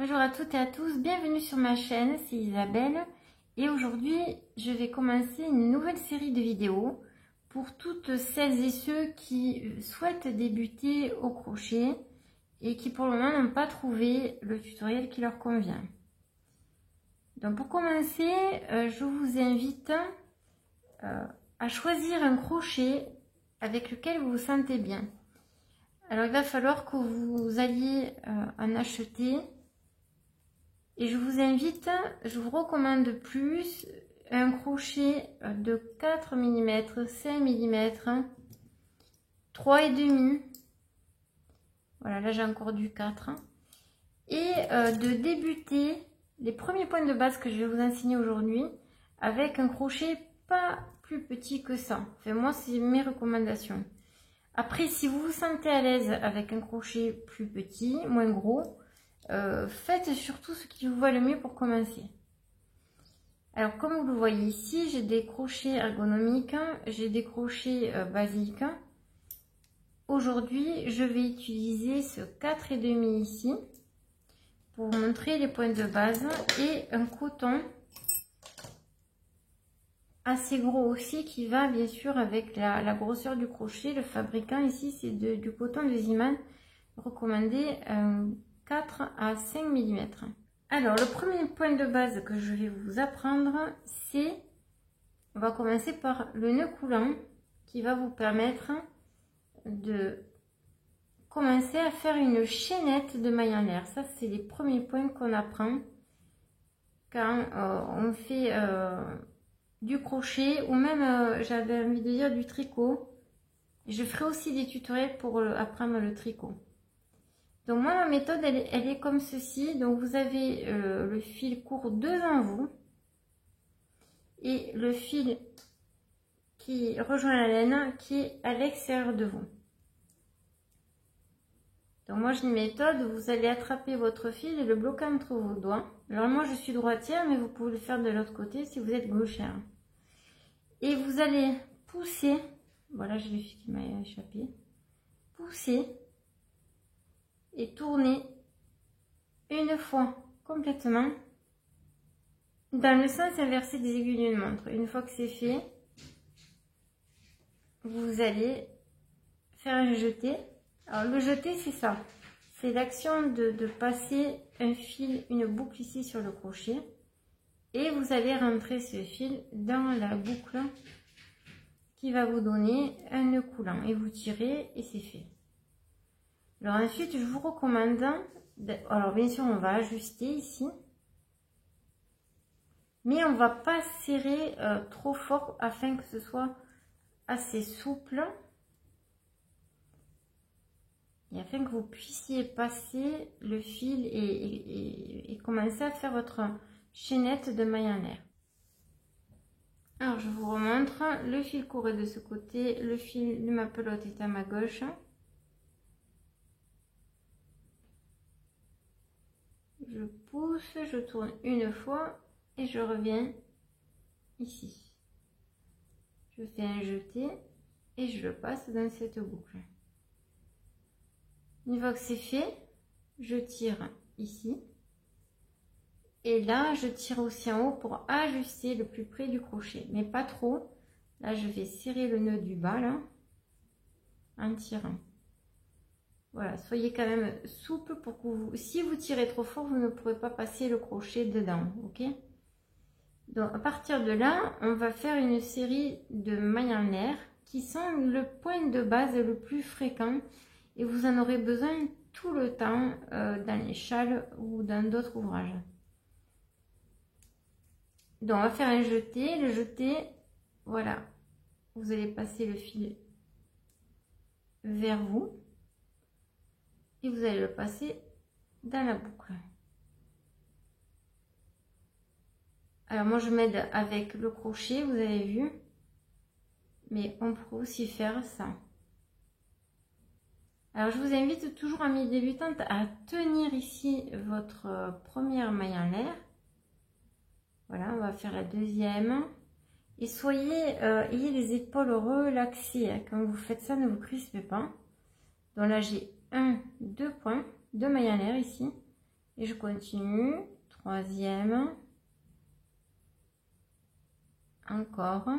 Bonjour à toutes et à tous, bienvenue sur ma chaîne, c'est Isabelle et aujourd'hui je vais commencer une nouvelle série de vidéos pour toutes celles et ceux qui souhaitent débuter au crochet et qui pour le moment n'ont pas trouvé le tutoriel qui leur convient. Donc pour commencer, je vous invite à choisir un crochet avec lequel vous vous sentez bien. Alors il va falloir que vous alliez en acheter. Et je vous invite, je vous recommande plus un crochet de 4 mm, 5 mm, 3,5. Voilà, là j'ai encore du 4. Et de débuter les premiers points de base que je vais vous enseigner aujourd'hui avec un crochet pas plus petit que ça. Enfin, moi, c'est mes recommandations. Après, si vous vous sentez à l'aise avec un crochet plus petit, moins gros, faites surtout ce qui vous va le mieux pour commencer. Alors comme vous le voyez ici, j'ai des crochets ergonomiques, j'ai des crochets basiques. Aujourd'hui, je vais utiliser ce 4,5 ici pour vous montrer les points de base et un coton assez gros aussi qui va bien sûr avec la grosseur du crochet. Le fabricant ici c'est du coton de Ziman recommandé 4 à 5 mm. Alors le premier point de base que je vais vous apprendre, c'est, on va commencer par le nœud coulant qui va vous permettre de commencer à faire une chaînette de mailles en l'air. Ça c'est les premiers points qu'on apprend quand on fait du crochet ou même j'avais envie de dire du tricot. Je ferai aussi des tutoriels pour apprendre le tricot. Donc moi ma méthode elle est comme ceci. Donc vous avez le fil court devant vous et le fil qui rejoint la laine qui est à l'extérieur de vous. Donc moi j'ai une méthode, vous allez attraper votre fil et le bloquer entre vos doigts. Alors moi je suis droitière mais vous pouvez le faire de l'autre côté si vous êtes gauchère. Et vous allez pousser, voilà j'ai le fil qui m'a échappé, pousser et tourner une fois complètement dans le sens inversé des aiguilles d'une montre. Une fois que c'est fait, vous allez faire un jeté. Alors le jeté c'est ça, c'est l'action de passer un fil, une boucle ici sur le crochet et vous allez rentrer ce fil dans la boucle qui va vous donner un nœud coulant et vous tirez et c'est fait. Alors ensuite je vous recommande, alors bien sûr on va ajuster ici, mais on va pas serrer trop fort afin que ce soit assez souple et afin que vous puissiez passer le fil et commencer à faire votre chaînette de mailles en l'air. Alors je vous remontre, le fil court est de ce côté, le fil de ma pelote est à ma gauche. Je pousse, je tourne une fois et je reviens ici. Je fais un jeté et je le passe dans cette boucle. Une fois que c'est fait, je tire ici. Et là, je tire aussi en haut pour ajuster le plus près du crochet, mais pas trop. Là, je vais serrer le nœud du bas là, en tirant. Voilà, soyez quand même souple pour que vous, si vous tirez trop fort, vous ne pourrez pas passer le crochet dedans, ok? Donc à partir de là, on va faire une série de mailles en l'air qui sont le point de base le plus fréquent et vous en aurez besoin tout le temps dans les châles ou dans d'autres ouvrages. Donc on va faire un jeté, le jeté, voilà, vous allez passer le fil vers vous. Et vous allez le passer dans la boucle. Alors moi je m'aide avec le crochet, vous avez vu, mais on peut aussi faire ça. Alors je vous invite toujours, amis débutantes, à tenir ici votre première maille en l'air. Voilà, on va faire la deuxième. Et ayez les épaules relaxées, hein. Quand vous faites ça, ne vous crispez pas. Donc là j'ai 1, 2 points, 2 mailles en l'air ici. Et je continue. Troisième. Encore.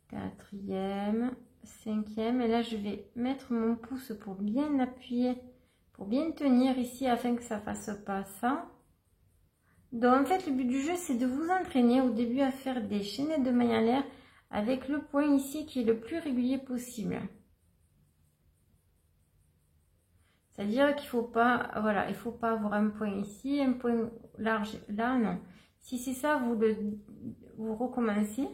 Quatrième. Cinquième. Et là, je vais mettre mon pouce pour bien appuyer, pour bien tenir ici afin que ça fasse pas ça. Donc, en fait, le but du jeu, c'est de vous entraîner au début à faire des chaînettes de mailles en l'air avec le point ici qui est le plus régulier possible. C'est-à-dire qu'il faut pas, voilà, il faut pas avoir un point ici, un point large là, non. Si c'est ça, vous recommencez.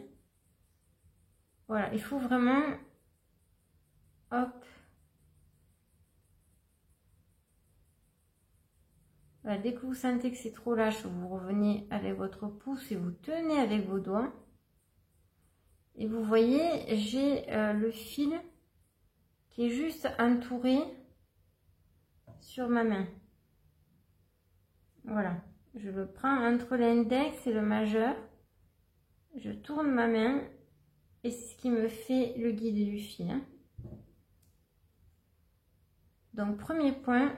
Voilà, il faut vraiment, hop. Voilà, dès que vous sentez que c'est trop lâche, vous revenez avec votre pouce et vous tenez avec vos doigts. Et vous voyez, j'ai le fil qui est juste entouré sur ma main. Voilà, je le prends entre l'index et le majeur. Je tourne ma main et c'est ce qui me fait le guide du fil. Donc, premier point,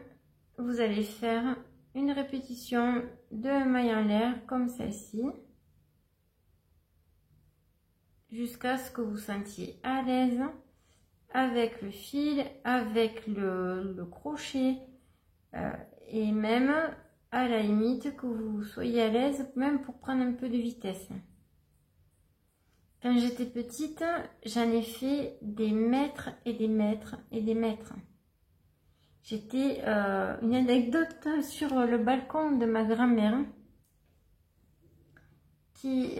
vous allez faire une répétition de maille en l'air comme celle-ci, jusqu'à ce que vous sentiez à l'aise avec le fil, avec le crochet, et même à la limite que vous soyez à l'aise même pour prendre un peu de vitesse. Quand j'étais petite, j'en ai fait des mètres et des mètres et des mètres. J'étais une anecdote sur le balcon de ma grand-mère qui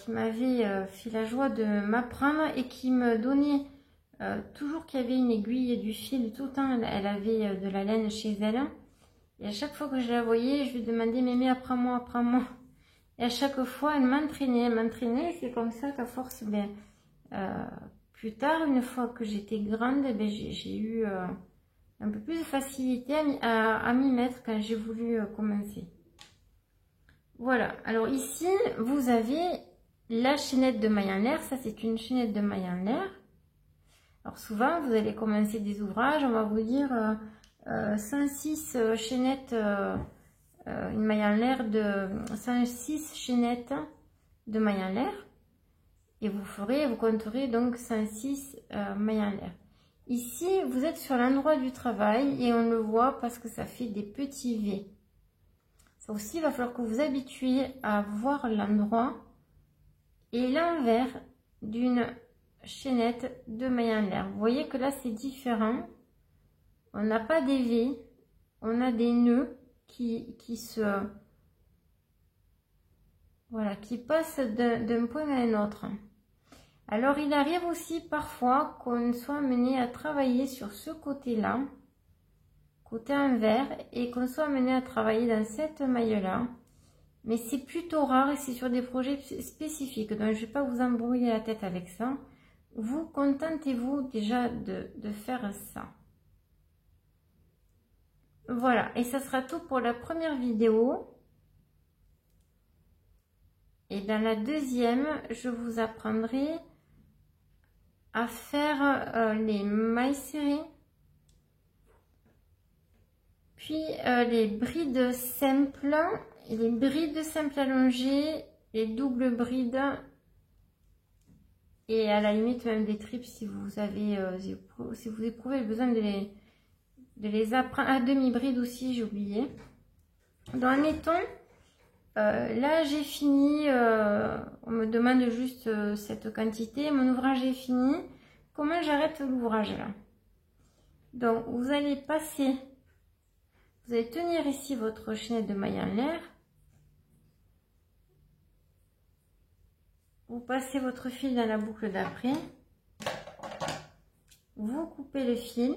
m'avait fait la joie de m'apprendre et qui me donnait toujours qu'il y avait une aiguille et du fil tout le temps. Elle avait de la laine chez elle et à chaque fois que je la voyais, je lui demandais mémé, apprends-moi, apprends-moi. Et à chaque fois, elle m'entraînait. C'est comme ça qu'à force, plus tard, une fois que j'étais grande, j'ai eu un peu plus de facilité à m'y mettre quand j'ai voulu commencer. Voilà, alors ici, vous avez la chaînette de maille en l'air. Ça, c'est une chaînette de maille en l'air. Alors souvent, vous allez commencer des ouvrages, on va vous dire 106 chaînettes, une maille en l'air de 106 chaînettes de maille en l'air. Et vous compterez donc 106 mailles en l'air. Ici, vous êtes sur l'endroit du travail et on le voit parce que ça fait des petits V. Ça aussi, il va falloir que vous habituiez à voir l'endroit et l'envers d'une chaînette de maille en l'air. Vous voyez que là, c'est différent. On n'a pas des V, on a des nœuds qui passent d'un point à un autre. Alors, il arrive aussi parfois qu'on soit amené à travailler sur ce côté-là, côté envers, et qu'on soit amené à travailler dans cette maille-là. Mais c'est plutôt rare et c'est sur des projets spécifiques. Donc, je ne vais pas vous embrouiller la tête avec ça. Vous contentez-vous déjà de faire ça. Voilà, et ça sera tout pour la première vidéo. Et dans la deuxième, je vous apprendrai à faire les mailles serrées, puis les brides simples, et les brides simples allongées, les doubles brides, et à la limite même des tripes si vous avez, si vous éprouvez le besoin de les apprendre. À demi-bride aussi, j'ai oublié. Donc, admettons, là j'ai fini, on me demande juste cette quantité, mon ouvrage est fini. Comment j'arrête l'ouvrage là? Donc vous allez passer, vous allez tenir ici votre chaînette de maille en l'air, vous passez votre fil dans la boucle d'après, vous coupez le fil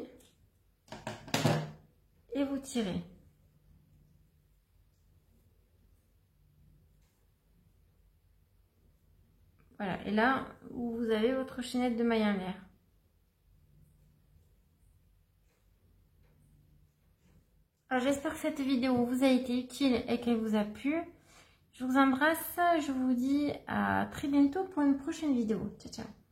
et vous tirez. Voilà, et là, vous avez votre chaînette de maille en l'air. Alors, j'espère que cette vidéo vous a été utile et qu'elle vous a plu. Je vous embrasse, je vous dis à très bientôt pour une prochaine vidéo. Ciao, ciao.